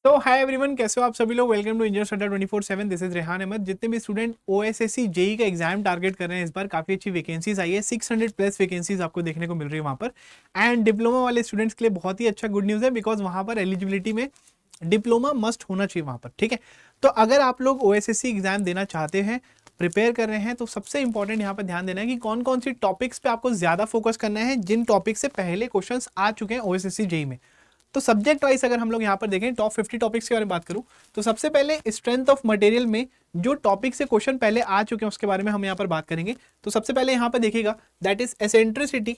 तो hi everyone, कैसे हो आप सभी लोग। Welcome to engineers Adda 24/7। This is Rehan Ahmed. जितने भी स्टूडेंट ओएसएससी जेई का एग्जाम टारगेट कर रहे हैं, इस बार काफी अच्छी वैकेंसीज आई है। 600 प्लस वैकेंसीज आपको देखने को मिल रही है वहां पर। एंड डिप्लोमा वाले स्टूडेंट्स के लिए बहुत ही अच्छा गुड न्यूज है, बिकॉज वहां पर एलिजिबिलिटी में डिप्लोमा मस्ट होना चाहिए वहां पर। ठीक है, तो अगर आप लोग ओएसएससी एग्जाम देना चाहते हैं, प्रिपेयर कर रहे हैं, तो सबसे इंपॉर्टेंट यहाँ पर ध्यान देना है कि कौन कौन सी टॉपिक्स पे आपको ज्यादा फोकस करना है, जिन टॉपिक से पहले क्वेश्चंस आ चुके हैं ओएसएससी जेई में। तो सब्जेक्ट वाइज अगर हम लोग यहाँ पर देखें, टॉप 50 टॉपिक्स के बारे में बात करूं, तो सबसे पहले स्ट्रेंथ ऑफ मटेरियल में जो टॉपिक से क्वेश्चन पहले आ चुके हैं उसके बारे में हम यहाँ पर बात करेंगे। तो सबसे पहले यहाँ पर देखिएगा, that is eccentricity,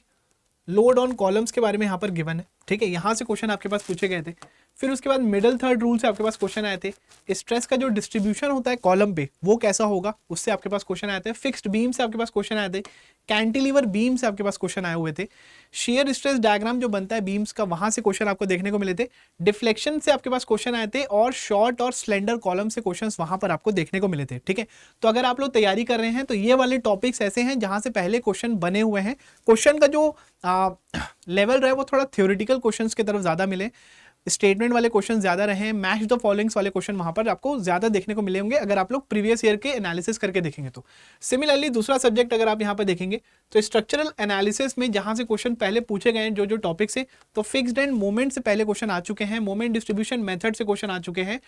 load on columns के बारे में यहाँ पर गिवन है। ठीक है, यहाँ से क्वेश्चन आपके पास पूछे गए थे। फिर उसके बाद मिडल थर्ड रूल से आपके पास क्वेश्चन आए थे। स्ट्रेस का जो डिस्ट्रीब्यूशन होता है कॉलम पे वो कैसा होगा, उससे आपके पास क्वेश्चन आए थे। फिक्स्ड बीम से आपके पास क्वेश्चन आए थे। कैंटिलीवर बीम से आपके पास क्वेश्चन आए हुए थे। शेयर स्ट्रेस डायग्राम जो बनता है बीम्स का, वहां से क्वेश्चन आपको देखने को मिले थे। डिफ्लेक्शन से आपके पास क्वेश्चन आए थे और शॉर्ट और स्लेंडर कॉलम से क्वेश्चन वहां पर आपको देखने को मिले थे। ठीक है, तो अगर आप लोग तैयारी कर रहे हैं तो ये वाले टॉपिक्स ऐसे हैं जहां से पहले क्वेश्चन बने हुए हैं। क्वेश्चन का जो लेवल रहे वो थोड़ा थ्योरेटिकल क्वेश्चंस की तरफ ज्यादा मिले, स्टेटमेंट वाले क्वेश्चन ज्यादा रहे, मैच द फॉलोइंग्स वाले क्वेश्चन वहां पर आपको ज्यादा देखने को मिले होंगे अगर आप लोग प्रीवियस ईयर के एनालिसिस करके देखेंगे तो। सिमिलरली दूसरा सब्जेक्ट अगर आप यहाँ पर देखेंगे तो स्ट्रक्चरल एनालिसिस में जहां से क्वेश्चन पहले पूछे गए हैं जो जो टॉपिक से, तो फिक्स्ड एंड मोमेंट से पहले क्वेश्चन आ चुके हैं। मोमेंट डिस्ट्रीब्यूशन मेथड से क्वेश्चन आ चुके हैं।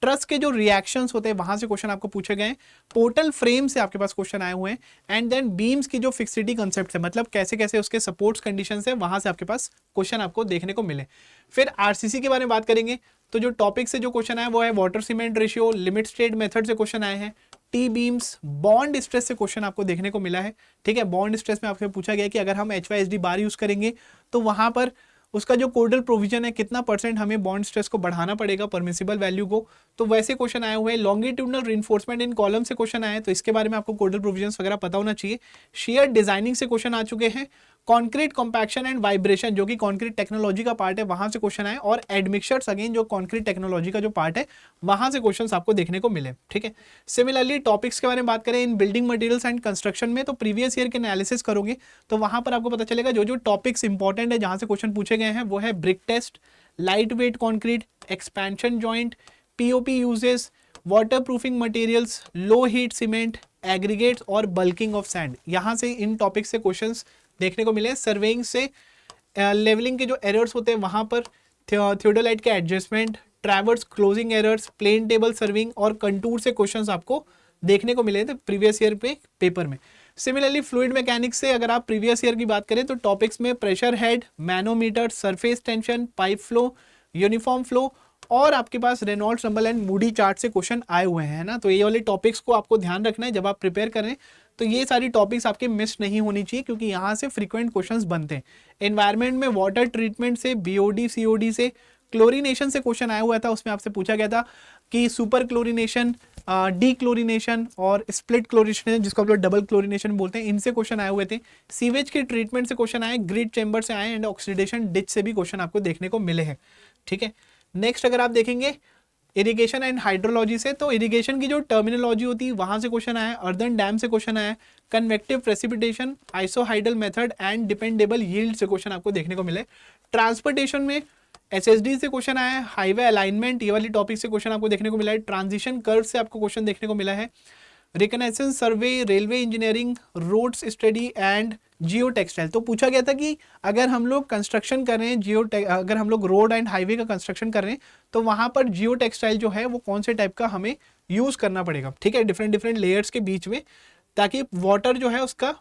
ट्रस के जो रिएक्शंस होते हैं वहां से क्वेश्चन आपको पूछे गए। पोर्टल फ्रेम से आपके पास क्वेश्चन आए हुए हैं। एंड देन बीम्स की जो फिक्सिटी कंसेप्ट है, मतलब कैसे कैसे उसके सपोर्ट्स कंडीशन है, वहां से आपके पास क्वेश्चन आपको देखने को मिले। फिर आरसीसी के बारे में बात करेंगे तो जो टॉपिक से जो क्वेश्चन आया वो है water cement ratio, limit state method से क्वेश्चन आए हैं। टी बीम्स, बॉन्ड स्ट्रेस से क्वेश्चन आपको देखने को मिला है। ठीक है, बॉन्ड स्ट्रेस में आपसे पूछा गया कि अगर हम HYSD बार यूज करेंगे तो वहां पर उसका जो कोडल प्रोविजन है कितना % हमें बॉन्ड स्ट्रेस को बढ़ाना पड़ेगा परमिसिबल वैल्यू को, तो वैसे क्वेश्चन आए हुए हैं। लॉन्गिट्यूडनल रिइंफोर्समेंट इन कॉलम से क्वेश्चन आए, तो इसके बारे में आपको कोडल प्रोविजंस वगैरह पता होना चाहिए। शेयर डिजाइनिंग से क्वेश्चन आ चुके हैं। कॉन्क्रीट कॉम्पैक्शन एंड वाइब्रेशन जो कि कॉन्क्रीट टेक्नोलॉजी का पार्ट है, वहां से क्वेश्चन आए। और एडमिक्सचर्स अगेन जो कॉन्क्रीट टेक्नोलॉजी का जो पार्ट है, वहां से क्वेश्चंस आपको देखने को मिले। ठीक है, सिमिलरली टॉपिक्स के बारे में बात करें इन बिल्डिंग मटेरियल्स एंड कंस्ट्रक्शन में, तो प्रीवियस ईयर के एनालिसिस करोगे तो वहां पर आपको पता चलेगा जो जो टॉपिक्स इंपॉर्टेंट है जहां से क्वेश्चन पूछे गए हैं वो है brick test, light weight concrete, expansion joint, POP uses, water proofing materials, low heat cement, aggregates और बल्किंग ऑफ सैंड। यहां से इन टॉपिक से क्वेश्चंस देखने को मिले। सर्वेइंग से लेवलिंग के जो एरर्स होते हैं वहां पर थियोडोलाइट के adjustment, traverse closing errors, plane table surveying और कंटूर से क्वेश्चंस आपको देखने को मिले थे प्रीवियस ईयर पे पेपर में। सिमिलरली फ्लूइड मैकेनिक्स से अगर आप प्रीवियस ईयर की बात करें तो टॉपिक्स में pressure head, manometer, surface tension, pipe flow, uniform flow और आपके पास Reynolds number and Moody chart से क्वेश्चन आए हुए हैं ना। तो ये वाले टॉपिक्स को आपको ध्यान रखना है जब आप प्रिपेयर करें, तो ये सारी टॉपिक्स आपके मिस नहीं होनी चाहिए क्योंकि यहाँ से फ्रीक्वेंट क्वेश्चंस बनते हैं। एनवायरनमेंट में वाटर ट्रीटमेंट से, बीओडी सीओडी से, क्लोरीनेशन से क्वेश्चन आया हुआ था। उसमें आपसे पूछा गया था कि सुपर क्लोरीनेशन, डी क्लोरीनेशन और स्प्लिट क्लोरीनेशन जिसको आप लोग डबल क्लोरीनेशन बोलते हैं, इनसे क्वेश्चन आए हुए थे। सीवेज के ट्रीटमेंट से क्वेश्चन आए, ग्रिड चेंबर से आए एंड ऑक्सीडेशन डिच से भी क्वेश्चन आपको देखने को मिले हैं। ठीक है, नेक्स्ट अगर आप देखेंगे इरिगेशन एंड हाइड्रोलॉजी से, तो इरिगेशन की जो टर्मिनोलॉजी होती है वहां से क्वेश्चन आया। अर्दन डैम से क्वेश्चन आया। Convective precipitation, isohyetal method and dependable yield से क्वेश्चन आपको देखने को मिले। ट्रांसपोर्टेशन में SSD से क्वेश्चन आया है। हाईवे अलाइनमेंट ये वाली टॉपिक से क्वेश्चन आपको देखने को मिला है। ट्रांजिशन कर्व से आपको क्वेश्चन देखने को मिला है। Reconnaissance survey, railway engineering, roads study and geotextile. तो पूछा गया था कि अगर हम लोग कंस्ट्रक्शन कर रहे हैं अगर हम लोग रोड एंड हाईवे का कंस्ट्रक्शन कर रहे हैं तो वहां पर जियो टेक्सटाइल जो है वो कौन से टाइप का हमें यूज करना पड़ेगा। ठीक है, डिफरेंट डिफरेंट लेयर्स के बीच में, ताकि वाटर जो है उसका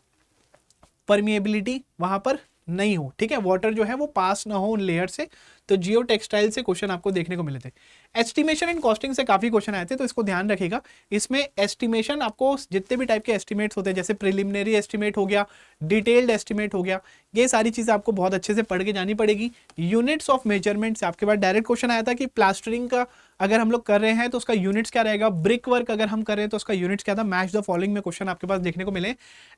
परमिएबिलिटी वहां पर नहीं हो। ठीक है, वाटर जो है वो पास ना हो उन लेयर से, तो जियो टेक्सटाइल से क्वेश्चन आपको देखने को मिले थे। एस्टिमेशन एंड कॉस्टिंग से काफी क्वेश्चन आए थे, तो इसको ध्यान रखिएगा। इसमें एस्टिमेशन आपको जितने भी टाइप के एस्टिमेट्स होते हैं, जैसे प्रिलिमिनरी एस्टिमेट हो गया, डिटेल्ड एस्टिमेट हो गया, ये सारी चीजें आपको बहुत अच्छे से पढ़ के जानी पड़ेगी। यूनिट्स ऑफ मेजरमेंट से आपके पास डायरेक्ट क्वेश्चन आया था कि प्लास्टरिंग का अगर हम लोग कर रहे हैं तो उसका यूनिट्स क्या रहेगा, ब्रिक वर्क अगर हम कर रहे हैं तो उसका यूनिट्स क्या था। मैच द फॉलोइंग में क्वेश्चन आपके पास देखने को मिले।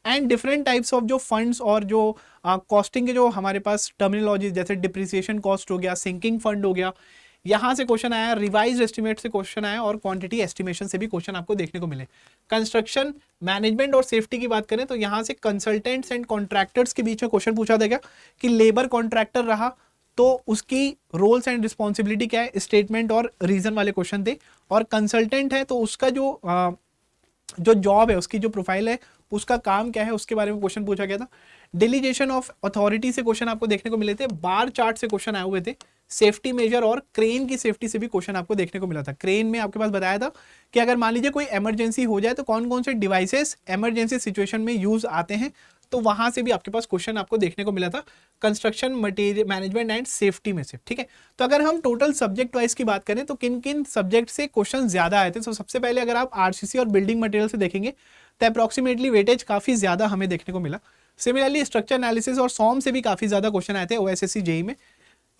एंड डिफरेंट टाइप्स ऑफ जो फंड्स और जो कॉस्टिंग के जो हमारे पास टर्मिनोलॉजी, जैसे डिप्रिसिएशन कॉस्ट हो गया, सिंकिंग फंड हो गया, यहां से क्वेश्चन आया। रिवाइज एस्टिमेट से क्वेश्चन आया और क्वांटिटी एस्टिमेशन से भी क्वेश्चन आपको देखने को मिले। कंस्ट्रक्शन मैनेजमेंट और सेफ्टी की बात करें तो यहां से कंसल्टेंट्स एंड कॉन्ट्रैक्टर्स के बीच में क्वेश्चन पूछा जाएगा कि लेबर कॉन्ट्रैक्टर रहा तो उसकी रोल्स एंड रिस्पॉन्सिबिलिटी क्या है, स्टेटमेंट और रीजन वाले क्वेश्चन थे। और कंसल्टेंट है तो उसका जो जॉब है, उसकी जो प्रोफाइल है, उसका काम क्या है, उसके बारे में क्वेश्चन पूछा गया था। डेलीगेशन ऑफ अथॉरिटी से क्वेश्चन आपको देखने को मिले थे। बार चार्ट से क्वेश्चन आए हुए थे। सेफ्टी मेजर और क्रेन की सेफ्टी से भी क्वेश्चन आपको देखने को मिला था। क्रेन में आपके पास बताया था कि अगर मान लीजिए कोई इमरजेंसी हो जाए तो कौन कौन से डिवाइसेस इमरजेंसी सिचुएशन में यूज आते हैं, तो वहां से भी आपके पास क्वेश्चन आपको देखने को मिला था construction material management and safety में से। ठीक है, तो अगर हम टोटल सब्जेक्ट वाइज की बात करें तो किन किन सब्जेक्ट से क्वेश्चन ज्यादा आए थे। तो सबसे पहले अगर आप आरसीसी और बिल्डिंग मटेरियल से देखेंगे तो अप्रॉक्सीमेटली वेटेज काफी ज्यादा हमें देखने को मिला। सिमिलरली स्ट्रक्चर एनालिसिस और सॉम से भी काफी ज्यादा क्वेश्चन आए थे ओएसएससी जेई में।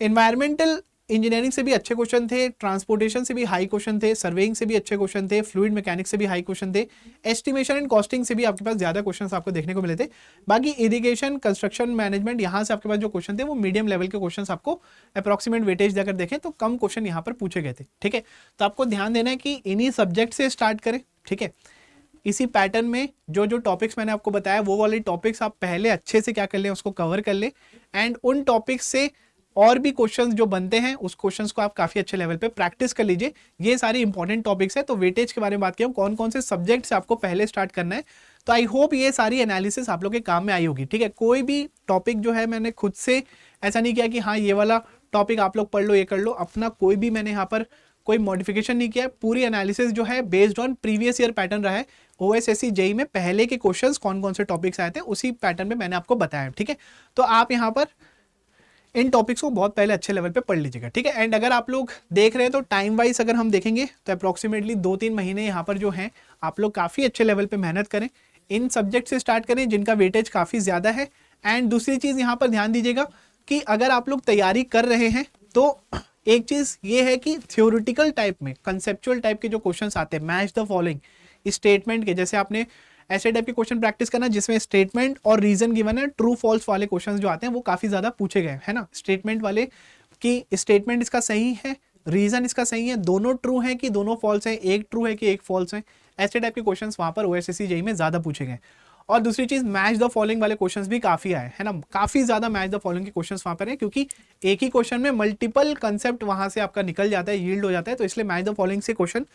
एनवायरमेंटल इंजीनियरिंग से भी अच्छे क्वेश्चन थे, ट्रांसपोर्टेशन से भी हाई क्वेश्चन थे, सर्वेइंग से भी अच्छे क्वेश्चन थे, फ्लूइड मैकेनिक्स से भी हाई क्वेश्चन थे, एस्टिमेशन एंड कॉस्टिंग से भी आपके पास ज्यादा क्वेश्चंस आपको देखने को मिले थे। बाकी इरिगेशन, कंस्ट्रक्शन मैनेजमेंट, यहाँ से आपके पास जो क्वेश्चन थे वो मीडियम लेवल के क्वेश्चन आपको अप्रॉक्सीमेट वेटेज देकर देखें तो कम क्वेश्चन यहाँ पर पूछे गए थे। ठीक है, तो आपको ध्यान देना है कि इन्हीं सब्जेक्ट से स्टार्ट करें। ठीक है, इसी पैटर्न में जो जो टॉपिक्स मैंने आपको बताया वो वाले टॉपिक्स आप पहले अच्छे से क्या कर लें, उसको कवर कर लें। एंड उन टॉपिक्स से और भी क्वेश्चंस जो बनते हैं उस क्वेश्चंस को आप काफी अच्छे लेवल पे प्रैक्टिस कर लीजिए। ये सारी इंपॉर्टेंट टॉपिक्स है। तो वेटेज के बारे में बात किया, कौन कौन से सब्जेक्ट से आपको पहले स्टार्ट करना है। तो आई होप ये सारी एनालिसिस आप लोग के काम में आई होगी। ठीक है, कोई भी टॉपिक जो है मैंने खुद से ऐसा नहीं किया कि हाँ ये वाला टॉपिक आप लोग पढ़ लो, ये कर लो, अपना कोई भी मैंने यहाँ पर कोई मॉडिफिकेशन नहीं किया। पूरी एनालिसिस जो है based on previous year pattern रहा है। ओएसएससी जेई में पहले के क्वेश्चंस कौन कौन से टॉपिक्स आए थे उसी पैटर्न में मैंने आपको बताया। ठीक है, तो आप यहाँ पर इन टॉपिक्स को बहुत पहले अच्छे लेवल पे पढ़ लीजिएगा। ठीक है, एंड अगर आप लोग देख रहे हैं तो टाइम वाइज अगर हम देखेंगे तो अप्रॉक्सीमेटली 2-3 महीने यहाँ पर जो हैं आप लोग काफ़ी अच्छे लेवल पे मेहनत करें, इन सब्जेक्ट से स्टार्ट करें जिनका वेटेज काफ़ी ज़्यादा है। एंड दूसरी चीज़ यहाँ पर ध्यान दीजिएगा कि अगर आप लोग तैयारी कर रहे हैं तो एक चीज़ ये है कि थ्योरिटिकल टाइप में, कंसेप्चुअल टाइप के जो क्वेश्चन आते हैं, मैच द फॉलोइंग स्टेटमेंट के, जैसे आपने ऐसे टाइप के क्वेश्चन प्रैक्टिस करना जिसमें स्टेटमेंट और रीजन गिवन है, ट्रू फॉल्स वाले क्वेश्चंस जो आते हैं वो काफी ज्यादा पूछे गए हैं ना। स्टेटमेंट वाले कि स्टेटमेंट इसका सही है, रीजन इसका सही है, दोनों ट्रू है कि दोनों फॉल्स है, एक ट्रू है कि एक फॉल्स है, ऐसे टाइप के क्वेश्चंस वहां पर ओएसएससी जेईई में ज्यादा पूछे गए। और दूसरी चीज मैच द फॉलोइंग वाले क्वेश्चंस भी काफी आए है ना, काफी ज्यादा मैच द फॉलोइंग के क्वेश्चंस वहां पर है, क्योंकि एक ही क्वेश्चन में मल्टीपल कंसेप्ट वहां से आपका निकल जाता है, यील्ड हो जाता है, तो इसलिए मैच द फॉलोइंग से क्वेश्चन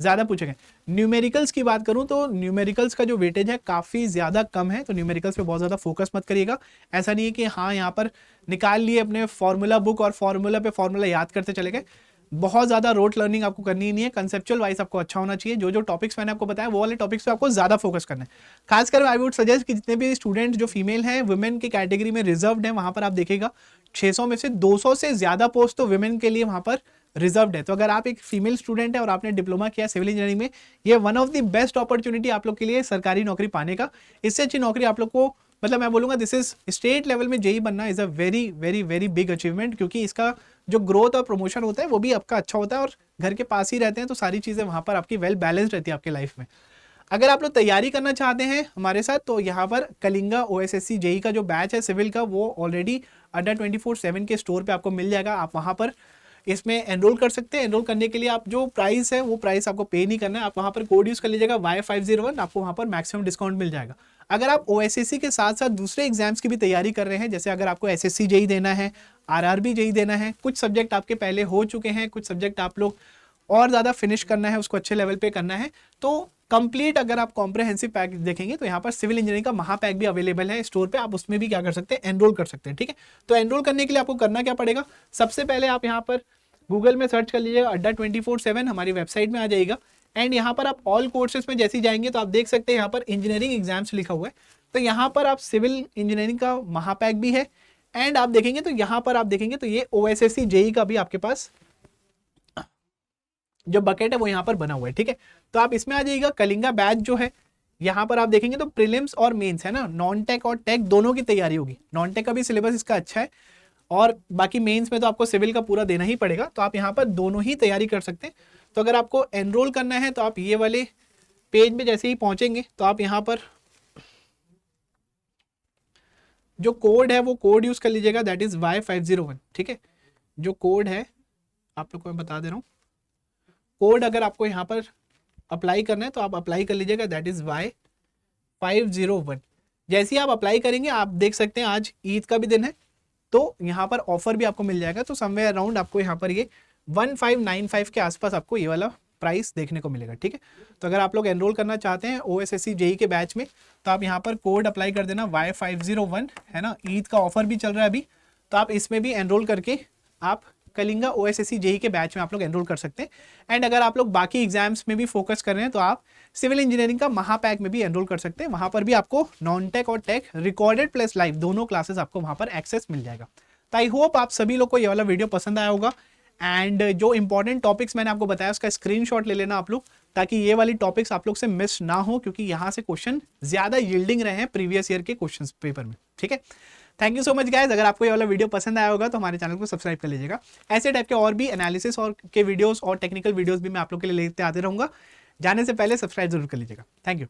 ज्यादा पूछे गए। न्यूमेरिकल्स की बात करूं तो न्यूमेरिकल्स का जो वेटेज है काफी ज्यादा कम है, तो न्यूमेरिकल्स पे बहुत ज्यादा फोकस मत करिएगा। ऐसा नहीं है कि हाँ यहाँ पर निकाल लिए अपने फॉर्मूला बुक और फॉर्मूला पे फॉर्मूला याद करते चले गए। बहुत ज्यादा रोट लर्निंग आपको करनी ही नहीं है, कंसेप्चुअल वाइज आपको अच्छा होना चाहिए। जो जो टॉपिक्स मैंने आपको बताया वो वाले टॉपिक्स पे आपको ज्यादा फोकस करना है। खासकर आई वुड सजेस्ट कि जितने भी स्टूडेंट जो फीमेल हैं, वुमेन की कैटेगरी में रिजर्व्ड है, वहां पर आप देखिएगा 600 में से 200 से ज्यादा पोस्ट तो वुमेन के लिए वहां पर रिजर्व्ड है। तो अगर आप एक फीमेल स्टूडेंट है और आपने डिप्लोमा किया सिविल इंजीनियरिंग में, ये one of the best opportunity आप लोग के लिए सरकारी नौकरी पाने का। इससे अच्छी नौकरी आप लोग को, मतलब मैं बोलूंगा दिस इज स्टेट लेवल में जेई बनना is a very very very big achievement, क्योंकि इसका जो ग्रोथ और प्रमोशन होता है वो भी आपका अच्छा होता है और घर के पास ही रहते हैं, तो सारी चीजें वहां पर आपकी वेल बैलेंस्ड रहती है आपके लाइफ में। अगर आप लोग तैयारी करना चाहते हैं हमारे साथ तो यहाँ पर कलिंगा ओएसएससी जेई का जो बैच है सिविल का वो ऑलरेडी अड्डा 24/7 के स्टोर पे आपको मिल जाएगा। आप वहां पर इसमें एनरोल कर सकते हैं। एनरोल करने के लिए आप जो प्राइस है वो प्राइस आपको पे नहीं करना है, आप वहां पर कोड यूज कर लीजिएगा Y501, आपको वहां पर मैक्सिमम डिस्काउंट मिल जाएगा। अगर आप ओएसएससी के साथ साथ दूसरे एग्जाम्स की भी तैयारी कर रहे हैं, जैसे अगर आपको एसएससी जेई देना है, आरआरबी जेई देना है, कुछ सब्जेक्ट आपके पहले हो चुके हैं, कुछ सब्जेक्ट आप लोग और ज्यादा फिनिश करना है, उसको अच्छे लेवल पे करना है, तो कंप्लीट अगर आप कॉम्प्रहेंसिव पैक देखेंगे तो यहाँ पर सिविल इंजीनियरिंग का महापैक भी अवेलेबल है स्टोर पे, आप उसमें भी क्या कर सकते हैं, एनरोल कर सकते हैं। ठीक है, तो एनरोल करने के लिए आपको करना क्या पड़ेगा, सबसे पहले आप यहाँ पर गूगल में सर्च कर लीजिएगा अड्डा 24/7, हमारी वेबसाइट में आ जाएगा। एंड यहाँ पर आप ऑल कोर्सेज में जैसे जाएंगे तो आप देख सकते हैं यहाँ पर इंजीनियरिंग एग्जाम्स लिखा हुआ है, तो यहाँ पर आप सिविल इंजीनियरिंग का महापैक भी है। एंड आप देखेंगे तो यहाँ पर आप देखेंगे तो ये ओएसएससी जेई का भी आपके पास जो बकेट है वो यहाँ पर बना हुआ है। ठीक है, तो आप इसमें आ जाइएगा। कलिंगा बैच जो है यहाँ पर आप देखेंगे तो प्रीलिम्स और मेंस है ना, नॉन टेक और टेक दोनों की तैयारी होगी। नॉन टेक का भी सिलेबस इसका अच्छा है और बाकी मेंस में तो आपको सिविल का पूरा देना ही पड़ेगा, तो आप यहाँ पर दोनों ही तैयारी कर सकते हैं। तो अगर आपको एनरोल करना है तो आप ये वाले पेज में जैसे ही पहुंचेंगे तो आप यहाँ पर जो कोड है वो कोड यूज कर लीजिएगा, दैट इज Y501। ठीक है, जो कोड है आप लोग को मैं बता दे रहा हूँ, कोड अगर आपको यहाँ पर अप्लाई करना है तो आप अप्लाई कर लीजिएगा, दैट इज Y501। जैसे ही आप अप्लाई करेंगे आप देख सकते हैं आज ईद का भी दिन है, तो यहाँ पर ऑफर भी आपको मिल जाएगा, तो समवेयर अराउंड आपको यहाँ पर ये 1595 के आसपास आपको ये वाला प्राइस देखने को मिलेगा, ठीक है। तो अगर आप लोग एनरोल करना चाहते हैं OSSC JEE के बैच में, तो आप यहाँ पर कोड अप्लाई कर देना Y501, है ना। ईद का ऑफर भी चल रहा है अभी, तो आप इसमें भी एनरोल करके आप कलिंगा OSSC JEE के बैच में आप लोग एनरोल कर सकते हैं। एंड अगर आप लोग बाकी एग्जाम्स में भी फोकस कर रहे हैं, तो आप सिविल इंजीनियरिंग का महापैक में भी एनरोल कर सकते हैं। वहां पर भी आपको नॉन टेक और टेक रिकॉर्डेड प्लस लाइव दोनों क्लासेस आपको वहां पर एक्सेस मिल जाएगा। तो आई होप आप सभी लोग को ये वाला वीडियो पसंद आया होगा। एंड जो इंपॉर्टेंट टॉपिक्स मैंने आपको बताया उसका स्क्रीनशॉट ले लेना आप लोग, ताकि ये वाली टॉपिक्स आप लोग से मिस ना हो, क्योंकि यहाँ से क्वेश्चन ज्यादा यील्डिंग रहे हैं प्रीवियस ईयर के क्वेश्चन पेपर में, ठीक है। Thank you so much guys. अगर आपको ये वाला वीडियो पसंद आया होगा तो हमारे चैनल को सब्सक्राइब कर लीजिएगा। ऐसे टाइप के और भी एनालिसिस और के वीडियोस और टेक्निकल वीडियोस भी मैं आप लोग के लिए लेते आते रहूंगा। जाने से पहले सब्सक्राइब जरूर कर लीजिएगा। Thank you.